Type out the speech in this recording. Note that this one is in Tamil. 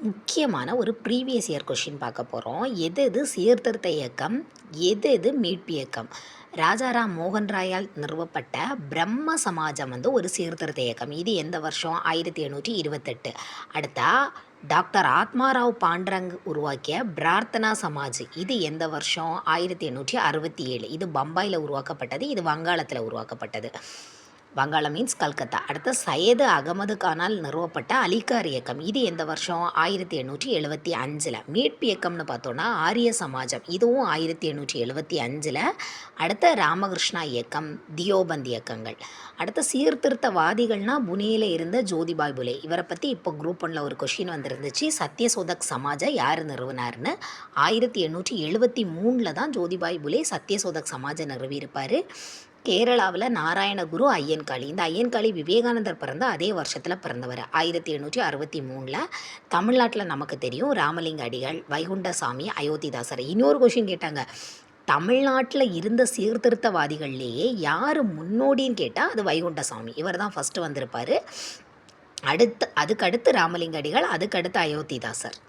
முக்கியமான ஒரு ப்ரீவியஸ் இயர் கொஷின் பார்க்க போகிறோம். எது எது சீர்திருத்த இயக்கம், எது எது மீட்பு இயக்கம்? ராஜாராம் மோகன் ராயால் நிறுவப்பட்ட பிரம்ம சமாஜம் ஒரு சீர்திருத்த இயக்கம். இது எந்த வருஷம்? 1828. அடுத்தா டாக்டர் ஆத்மாராவ் பாண்டரங் உருவாக்கிய பிரார்த்தனா சமாஜ். இது எந்த வருஷம்? 1867. இது பம்பாயில் உருவாக்கப்பட்டது. இது வங்காளத்தில் உருவாக்கப்பட்டது. வங்காளம் மீன்ஸ் கல்கத்தா. அடுத்து சையது அகமது கானால் நிறுவப்பட்ட அலிகார் இயக்கம். இது எந்த வருஷம்? 1875. மீட்பு இயக்கம்னு பார்த்தோன்னா ஆரிய சமாஜம். இதுவும் 1875. அடுத்த ராமகிருஷ்ணா இயக்கம், தியோபந்த் இயக்கங்கள். அடுத்த சீர்திருத்தவாதிகள்னால் புனேயில் இருந்த ஜோதிபாய் புலே. இவரை பற்றி இப்போ குரூப் 1ல் ஒரு கொஷின் வந்துருந்துச்சு. சத்யசோதக் சமாஜை யார் நிறுவனார்னு. 1873 தான் ஜோதிபாய் புலே சத்யசோதக் சமாஜை நிறுவியிருப்பார். கேரளாவில் நாராயணகுரு ஐயன்காளி. இந்த ஐயன்காளி விவேகானந்தர் பிறந்த அதே வருஷத்தில் பிறந்தவர். 1863. தமிழ்நாட்டில் நமக்கு தெரியும் ராமலிங்க அடிகள், வைகுண்டசாமி, அயோத்திதாசர். இன்னொரு கொஷின் கேட்டாங்க, தமிழ்நாட்டில் இருந்த சீர்திருத்தவாதிகள்லேயே யார் முன்னோடின்னு கேட்டால் அது வைகுண்டசாமி. இவர் தான் ஃபஸ்ட்டு வந்திருப்பார். அதுக்கடுத்து ராமலிங்க அடிகள், அதுக்கடுத்து அயோத்திதாசர்.